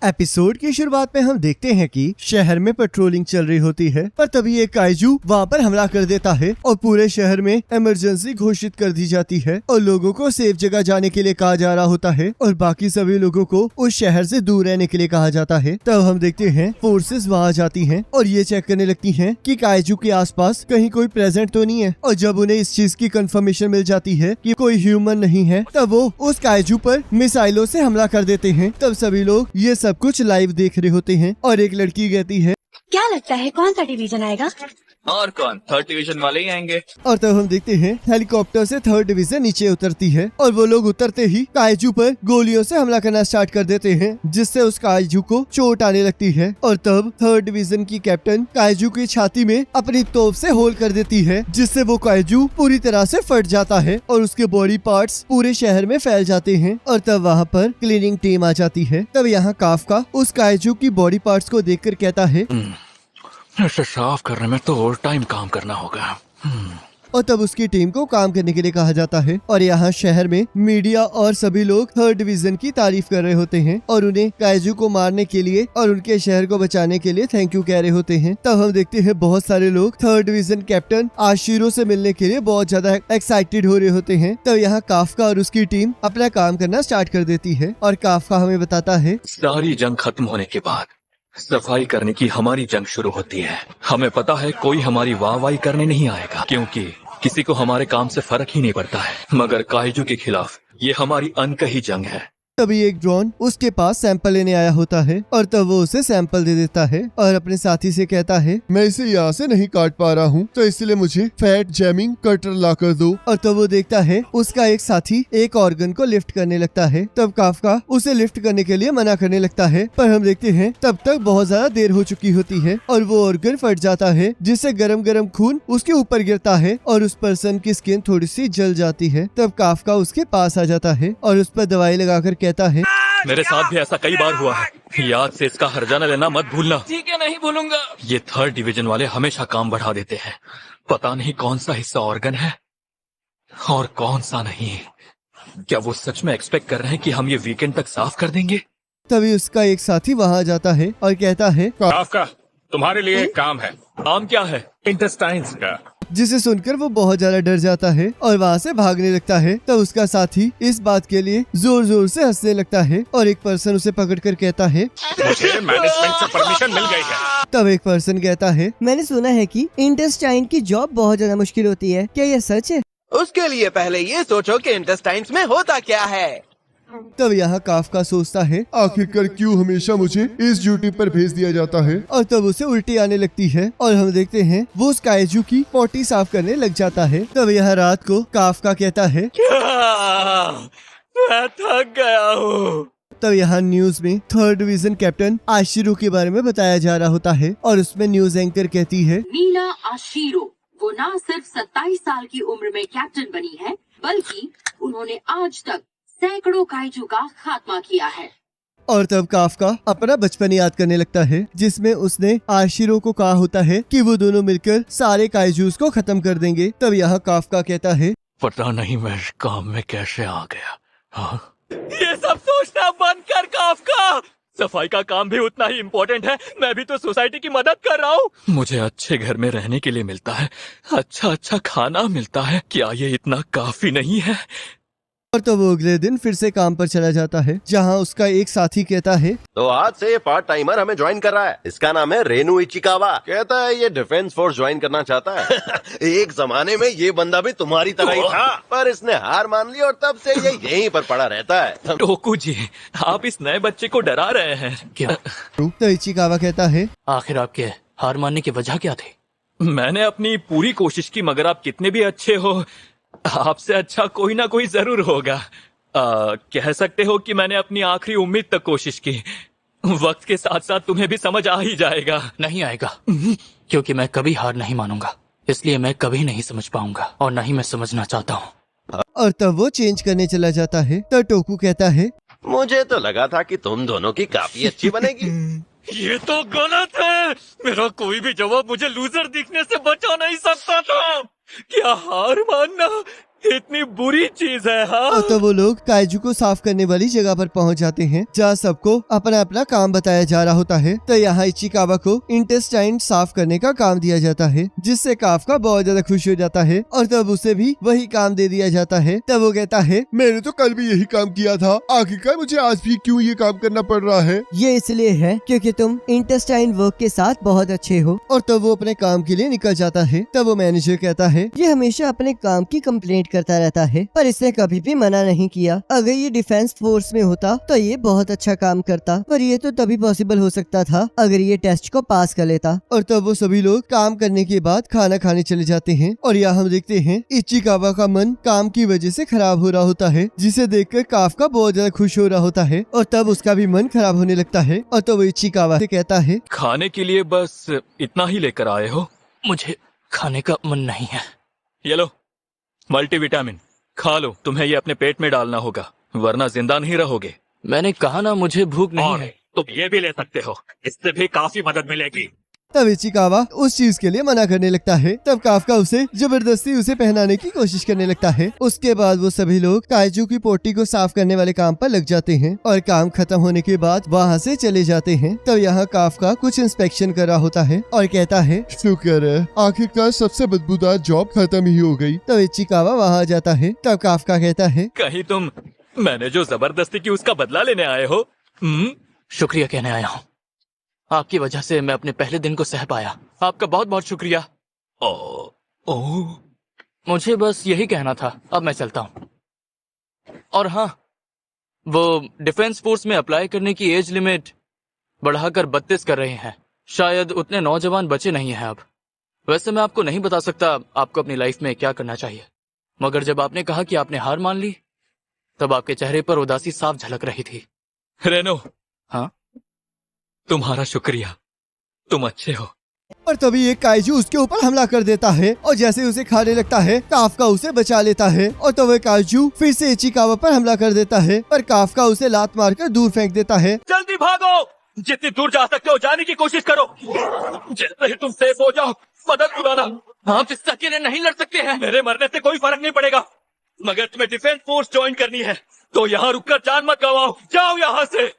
Episode की शुरुआत में हम देखते हैं कि शहर में पेट्रोलिंग चल रही होती है, पर तभी एक काइजू वहाँ पर हमला कर देता है और पूरे शहर में इमरजेंसी घोषित कर दी जाती है और लोगों को सेफ जगह जाने के लिए कहा जा रहा होता है और बाकी सभी लोगों को उस शहर से दूर रहने के लिए कहा जाता है। तब हम देखते हैं फोर्सेस वहाँ जाती हैं और ये चेक करने लगती हैं कि काइजू के आसपास कहीं कोई प्रेजेंट तो नहीं है, और जब उन्हें इस चीज की कंफर्मेशन मिल जाती है कि कोई ह्यूमन नहीं है, तब वो उस काइजू पर मिसाइलों से हमला कर देते हैं। तब सभी लोग ये सब कुछ लाइव देख रहे होते हैं और एक लड़की कहती है, क्या लगता है कौन सा डिवीजन आएगा? और कौन, थर्ड डिवीजन वाले ही आएंगे। और तब हम देखते हैं हेलीकॉप्टर से थर्ड डिवीजन नीचे उतरती है और वो लोग उतरते ही काइजू पर गोलियों से हमला करना स्टार्ट कर देते हैं, जिससे उस काइजू को चोट आने लगती है। और तब थर्ड डिवीजन की कैप्टन काइजू की छाती में अपनी तोप से होल कर देती है, जिससे वो काइजू पूरी तरह से फट जाता है और उसके बॉडी पार्ट्स पूरे शहर में फैल जाते हैं। और तब वहाँ पर क्लीनिंग टीम आ जाती है। तब यहाँ काफका उस काइजू की बॉडी पार्ट्स को देखकर कहता है, इसे साफ करने में तो और टाइम काम करना होगा। और तब उसकी टीम को काम करने के लिए कहा जाता है। और यहाँ शहर में मीडिया और सभी लोग थर्ड डिवीजन की तारीफ कर रहे होते हैं और उन्हें काइजू को मारने के लिए और उनके शहर को बचाने के लिए थैंक यू कह रहे होते हैं। तब हम देखते हैं बहुत सारे लोग थर्ड डिवीजन कैप्टन आशिरो से मिलने के लिए बहुत ज्यादा एक्साइटेड हो रहे होते हैं। तब यहाँ काफका और उसकी टीम अपना काम करना स्टार्ट कर देती है और काफका हमें बताता है, सारी जंग खत्म होने के बाद सफाई करने की हमारी जंग शुरू होती है। हमें पता है कोई हमारी वाहवाही करने नहीं आएगा, क्योंकि किसी को हमारे काम से फर्क ही नहीं पड़ता है, मगर काइजू के खिलाफ ये हमारी अनकही जंग है। तभी एक ड्रोन उसके पास सैंपल लेने आया होता है और तब वो उसे सैंपल दे देता है और अपने साथी से कहता है, मैं इसे यहाँ से नहीं काट पा रहा हूँ, तो इसलिए मुझे फैट जैमिंग कटर ला कर दो। और तब वो देखता है उसका एक साथी एक ऑर्गन को लिफ्ट करने लगता है। तब काफका उसे लिफ्ट करने के लिए मना करने लगता है, पर हम देखते हैं तब तक बहुत ज्यादा देर हो चुकी होती है और वो ऑर्गन फट जाता है, जिससे गरम गरम खून उसके ऊपर गिरता है और उस पर्सन की स्किन थोड़ी सी जल जाती है। तब काफका उसके पास आ जाता है और उस पर दवाई लगाकर कहता है, मेरे साथ भी ऐसा कई बार हुआ है, याद से इसका हर्जाना लेना मत भूलना। ठीक है, नहीं भूलूंगा। ये थर्ड डिवीजन वाले हमेशा काम बढ़ा देते हैं। पता नहीं कौन सा हिस्सा ऑर्गन है और कौन सा नहीं। क्या वो सच में एक्सपेक्ट कर रहे हैं कि हम ये वीकेंड तक साफ कर देंगे? तभी उसका एक साथी वहाँ जाता है और कहता है, काफका, तुम्हारे लिए एक काम है। काम क्या है? इंटेस्टाइन्स का। जिसे सुनकर वो बहुत ज्यादा डर जाता है और वहाँ से भागने लगता है। तब उसका साथी इस बात के लिए जोर जोर से हंसने लगता है और एक पर्सन उसे पकड़कर कहता है, मुझे मैनेजमेंट से परमिशन मिल गई है। तब एक पर्सन कहता है, मैंने सुना है कि इंटेस्टाइन की जॉब बहुत ज्यादा मुश्किल होती है, क्या ये सच है? उसके लिए पहले ये सोचो कि इंटेस्टाइन्स में होता क्या है। तब यहाँ काफका सोचता है, आखिरकार क्यों हमेशा मुझे इस ड्यूटी पर भेज दिया जाता है। और तब उसे उल्टी आने लगती है और हम देखते हैं वो उस काइजू की पोटी साफ करने लग जाता है। तब यह रात को काफका कहता है, मैं थक गया हूँ। तब यहाँ न्यूज में थर्ड डिवीजन कैप्टन आशिरो के बारे में बताया जा रहा होता है और उसमें न्यूज एंकर कहती है, नीला आशिरो वो न सिर्फ 27 साल की उम्र में कैप्टन बनी है, बल्कि उन्होंने आज तक सैकड़ों काइजू का खात्मा किया है। और तब काफका अपना बचपन याद करने लगता है, जिसमें उसने आशिरो को कहा होता है कि वो दोनों मिलकर सारे काइजूस को खत्म कर देंगे। तब यहाँ काफका कहता है, पता नहीं मैं इस काम में कैसे आ गया। हाँ? ये सब सोचना बंद कर काफका। सफाई का काम भी उतना ही इम्पोर्टेंट है। मैं भी तो सोसाइटी की मदद कर रहा हूँ। मुझे अच्छे घर में रहने के लिए मिलता है, अच्छा अच्छा खाना मिलता है। क्या ये इतना काफी नहीं है? और तो वो अगले दिन फिर से काम पर चला जाता है, जहाँ उसका एक साथी कहता है, तो आज से ये पार्ट टाइमर हमें ज्वाइन कर रहा है। इसका नाम है रेनू इचिकावा। कहता है ये डिफेंस फोर्स ज्वाइन करना चाहता है। एक जमाने में ये बंदा भी तुम्हारी तरह ही था, पर इसने हार मान ली और तब से ये यहीं पर पड़ा रहता है। टोकू जी, आप इस नए बच्चे को डरा रहे हैं क्या? तो इचिकावा कहता है, आखिर आपके हार मानने की वजह क्या थी? मैंने अपनी पूरी कोशिश की, मगर आप कितने भी अच्छे हो, आपसे अच्छा कोई ना कोई जरूर होगा। कह सकते हो कि मैंने अपनी आखिरी उम्मीद तक कोशिश की। वक्त के साथ साथ तुम्हें भी समझ आ ही जाएगा। नहीं आएगा, क्योंकि मैं कभी हार नहीं मानूंगा, इसलिए मैं कभी नहीं समझ पाऊंगा और न ही मैं समझना चाहता हूँ। और तब वो चेंज करने चला जाता है। तो टोकू कहता है, मुझे तो लगा था कि तुम दोनों की काफी अच्छी बनेगी। ये तो गलत है। मेरा कोई भी जवाब मुझे लूजर दिखने से बचा नहीं सकता था। क्या हार मानना इतनी बुरी चीज है। हाँ और तब वो लोग काइजू को साफ करने वाली जगह पर पहुंच जाते हैं जहाँ सबको अपना अपना काम बताया जा रहा होता है। तो यहाँ इचिकावा को इंटेस्टाइन साफ करने का काम दिया जाता है, जिससे काफका बहुत ज्यादा खुश हो जाता है और तब उसे भी वही काम दे दिया जाता है। तब वो कहता है, मैंने तो कल भी यही काम किया था, आखिरकार मुझे आज भी क्यों ये काम करना पड़ रहा है? ये इसलिए है क्योंकि तुम इंटेस्टाइन वर्क के साथ बहुत अच्छे हो। और तब वो अपने काम के लिए निकल जाता है। तब वो मैनेजर कहता है, ये हमेशा अपने काम की कंप्लेंट करता रहता है, पर इसने कभी भी मना नहीं किया। अगर ये डिफेंस फोर्स में होता तो ये बहुत अच्छा काम करता, पर ये तो तभी पॉसिबल हो सकता था अगर ये टेस्ट को पास कर लेता। और तब वो सभी लोग काम करने के बाद खाना खाने चले जाते हैं। और यहाँ हम देखते हैं इचिकावा का मन काम की वजह से खराब हो रहा होता है, जिसे देखकर काफका बहुत ज्यादा खुश हो रहा होता है। और तब उसका भी मन खराब होने लगता है। और तब वो इचिकावा से कहता है, खाने के लिए बस इतना ही लेकर आए हो? मुझे खाने का मन नहीं है। ये लो मल्टीविटामिन, खा लो। तुम्हें ये अपने पेट में डालना होगा, वरना जिंदा नहीं रहोगे। मैंने कहा ना मुझे भूख नहीं और है। तुम ये भी ले सकते हो, इससे भी काफी मदद मिलेगी। तब इचिकावा उस चीज के लिए मना करने लगता है। तब काफका उसे जबरदस्ती उसे पहनाने की कोशिश करने लगता है। उसके बाद वो सभी लोग काइजू की पोटी को साफ करने वाले काम पर लग जाते हैं और काम खत्म होने के बाद वहाँ से चले जाते हैं। तब यहाँ काफका कुछ इंस्पेक्शन कर रहा होता है और कहता है, शुक्र है, आखिरकार सबसे बदबूदार जॉब खत्म ही हो गई। तब इचिकावा वहाँ आ जाता है। तब काफका कहता है, कहीं तुम मैंने जो जबरदस्ती की उसका बदला लेने आए हो? शुक्रिया कहने आया हूँ। आपकी वजह से मैं अपने पहले दिन को सह पाया। आपका बहुत बहुत शुक्रिया। मुझे बस यही कहना था। अब मैं चलता हूँ। और हाँ, वो डिफेंस फोर्स में अप्लाई करने की एज लिमिट बढ़ाकर 32 कर रहे हैं। शायद उतने नौजवान बचे नहीं हैं अब। वैसे मैं आपको नहीं बता सकता आपको अपनी लाइफ में क्या करना चाहिए, मगर जब आपने कहा कि आपने हार मान ली, तब आपके चेहरे पर उदासी साफ झलक रही थी। रेनो, हाँ, तुम्हारा शुक्रिया, तुम अच्छे हो। और तभी एक काइजू उसके ऊपर हमला कर देता है और जैसे उसे खाने लगता है, काफका उसे बचा लेता है। और तब वह काइजू फिर से इचिकावा पर हमला कर देता है, पर काफका उसे लात मारकर दूर फेंक देता है। जल्दी भागो, जितनी दूर जा सकते हो जाने की कोशिश करो। जैसे ही तुम सेफ हो जाओ, मदद बुलाना। आप इससे अकेले नहीं लड़ सकते हैं। मेरे मरने से कोई फर्क नहीं पड़ेगा, मगर तुम्हें डिफेंस फोर्स ज्वाइन करनी है तो यहाँ रुककर जान मत गवाओ। जाओ यहाँ से।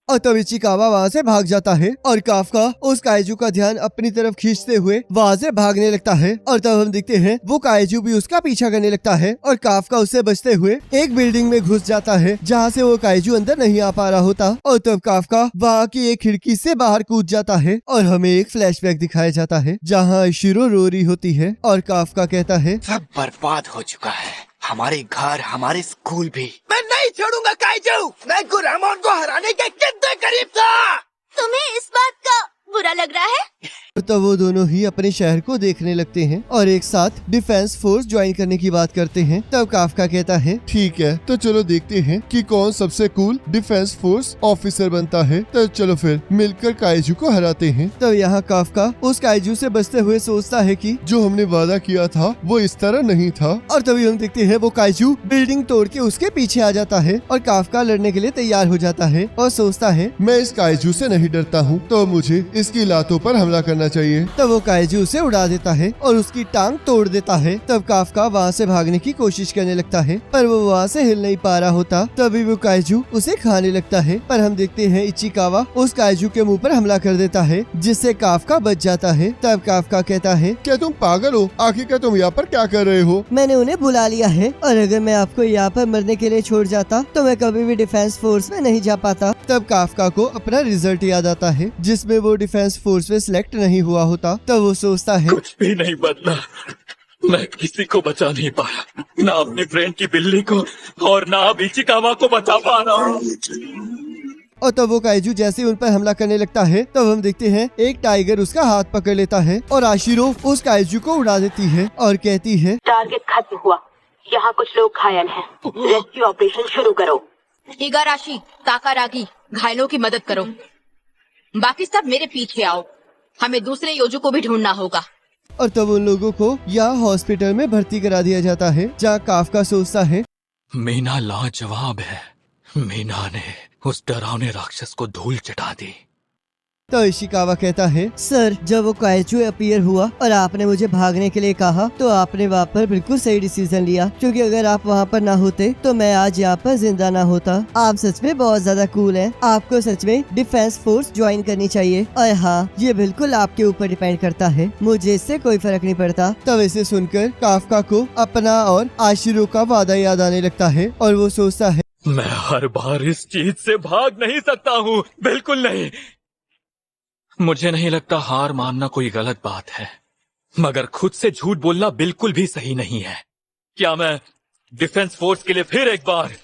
और तब इचिकावा वहाँ से भाग जाता है और काफका उस काइजू का ध्यान अपनी तरफ खींचते हुए वहाँ से भागने लगता है। और तब हम देखते हैं वो काइजू भी उसका पीछा करने लगता है और काफका उससे बचते हुए एक बिल्डिंग में घुस जाता है, जहाँ से वो काइजू अंदर नहीं आ पा रहा होता। और तब काफका वहाँ की एक खिड़की से बाहर कूद जाता है और हमें एक फ्लैशबैक दिखाया जाता है, जहाँ शिरो रो रही होती है और काफका कहता है, सब बर्बाद हो चुका है, हमारे घर, हमारे स्कूल भी। मैं नहीं छोड़ूंगा काइजू। मैं गुरामोन को हराने के कितने करीब था। तुम्हें इस बात का बुरा लग रहा है? तो वो दोनों ही अपने शहर को देखने लगते हैं और एक साथ डिफेंस फोर्स ज्वाइन करने की बात करते हैं। तब काफका कहता है, ठीक है, तो चलो देखते हैं कि कौन सबसे कूल डिफेंस फोर्स ऑफिसर बनता है। तो चलो फिर मिलकर काइजू को हराते हैं। तब यहाँ काफका उस काइजू से बचते हुए सोचता है कि जो हमने वादा किया था वो इस तरह नहीं था। और तभी हम देखते हैं वो काइजू बिल्डिंग तोड़ के उसके पीछे आ जाता है और काफका लड़ने के लिए तैयार हो जाता है और सोचता है, मैं इस काइजू से नहीं डरता हूँ, तो मुझे इसकी लातों पर हमला करना चाहिए। तब वो काइजू उसे उड़ा देता है और उसकी टांग तोड़ देता है। तब काफका वहाँ से भागने की कोशिश करने लगता है, पर वो वहाँ से हिल नहीं पा रहा होता। तभी वो काइजू उसे खाने लगता है, पर हम देखते हैं इचिकावा उस काइजू के मुंह पर हमला कर देता है, जिससे काफका बच जाता है। तब काफका कहता है, क्या तुम पागल हो? आखिरकार तुम यहाँ पर क्या कर रहे हो? मैंने उन्हें बुला लिया है और अगर मैं आपको यहाँ पर मरने के लिए छोड़ जाता तो मैं कभी भी डिफेंस फोर्स में नहीं जा पाता। तब काफका को अपना रिजल्ट याद आता है, जिसमें वो डिफेंस फोर्स में सिलेक्ट नहीं हुआ होता। तब वो सोचता है, कुछ भी नहीं बदला, मैं किसी को बचा नहीं पाया, ना अपने फ्रेंड की बिल्ली को और ना अब इचिकावा को बचा पा रहा हूँ। और तब वो काइजू जैसे उन पर हमला करने लगता है, तब हम देखते हैं एक टाइगर उसका हाथ पकड़ लेता है और आशिरो उस काइजू को उड़ा देती है और कहती है, टारगेट खत्म हुआ, यहाँ कुछ लोग घायल हैं, रेस्क्यू ऑपरेशन शुरू करो। इगाराशी, ताकारागी, घायलों की मदद करो। बाकी सब मेरे पीछे आओ, हमें दूसरे योजू को भी ढूंढना होगा। और तब उन लोगों को यहाँ हॉस्पिटल में भर्ती करा दिया जाता है, जहाँ काफका सोचता है, मीना लाजवाब है। मीना ने उस डरावने राक्षस को धूल चटा दी। तो इशिकावा कहता है, सर जब वो काइजू अपीयर हुआ और आपने मुझे भागने के लिए कहा तो आपने वहाँ पर बिल्कुल सही डिसीजन लिया, क्योंकि अगर आप वहाँ पर ना होते तो मैं आज यहाँ पर जिंदा ना होता। आप सच में बहुत ज्यादा कूल हैं। आपको सच में डिफेंस फोर्स ज्वाइन करनी चाहिए। और हाँ, ये बिल्कुल आपके ऊपर डिपेंड करता है, मुझे इससे कोई फर्क नहीं पड़ता। तब इसे सुनकर काफका को अपना और आशिरो का वादा याद आने लगता है और वो सोचता है, मैं हर बार इस चीज से भाग नहीं सकता हूँ, बिल्कुल नहीं। मुझे नहीं लगता हार मानना कोई गलत बात है, मगर खुद से झूठ बोलना बिल्कुल भी सही नहीं है। क्या मैं डिफेंस फोर्स के लिए फिर एक बार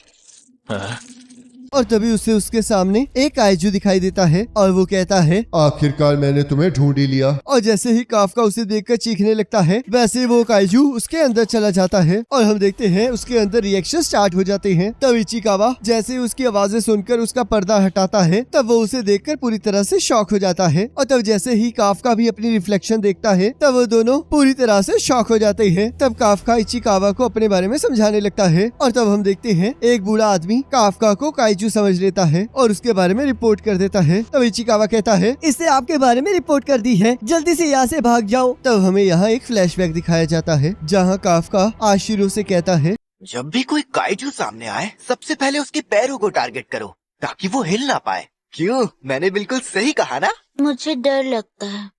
और तभी उसे उसके सामने एक काइजू दिखाई देता है और वो कहता है, आखिरकार मैंने तुम्हें ढूंढ ही लिया। और जैसे ही काफका उसे देखकर चीखने लगता है, वैसे वो काइजू उसके अंदर चला जाता है और हम देखते हैं उसके अंदर रिएक्शन स्टार्ट हो जाते हैं। तब इचिकावा जैसे ही उसकी आवाजें सुनकर उसका पर्दा हटाता है, तब वो उसे देखकर पूरी तरह से शॉक हो जाता है। और तब जैसे ही काफका भी अपनी रिफ्लेक्शन देखता है, तब वो दोनों पूरी तरह से शॉक हो जाते हैं। तब काफका इचिकावा को अपने बारे में समझाने लगता है और तब हम देखते हैं एक बूढ़ा आदमी काफका को काइजू समझ लेता है और उसके बारे में रिपोर्ट कर देता है। तब इचिकावा कहता है, इससे आपके बारे में रिपोर्ट कर दी है, जल्दी से यहाँ से भाग जाओ। तब हमें यहाँ एक फ्लैशबैक दिखाया जाता है जहाँ काफका आशिरो से कहता है, जब भी कोई काइजू सामने आए सबसे पहले उसके पैरों को टारगेट करो ताकि वो हिल ना पाए। क्यों, मैंने बिल्कुल सही कहा ना? मुझे डर लगता है।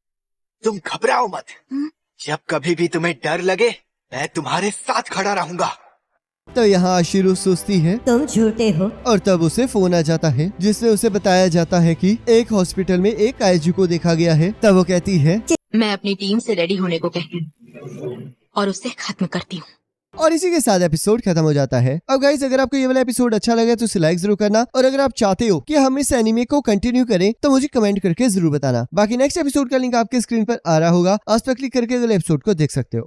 तुम घबराओ मत। जब कभी भी तुम्हें डर लगे मैं तुम्हारे साथ खड़ा रहूंगा। तो यहाँ आशिरो सोचती है, तुम झूठे हो। और तब उसे फोन आ जाता है जिसमें उसे बताया जाता है कि एक हॉस्पिटल में एक काइजू को देखा गया है। तब वो कहती है, मैं अपनी टीम से रेडी होने को कहती हूँ और उसे खत्म करती हूँ। और इसी के साथ एपिसोड खत्म हो जाता है। अब गाइस, अगर आपको ये वाला एपिसोड अच्छा लगा तो उसे लाइक जरूर करना, और अगर आप चाहते हो कि हम इस एनिमे को कंटिन्यू करें तो मुझे कमेंट करके जरूर बताना। बाकी नेक्स्ट एपिसोड का लिंक आपके स्क्रीन पर आ रहा होगा, उस पर क्लिक करके अगले एपिसोड को देख सकते हो।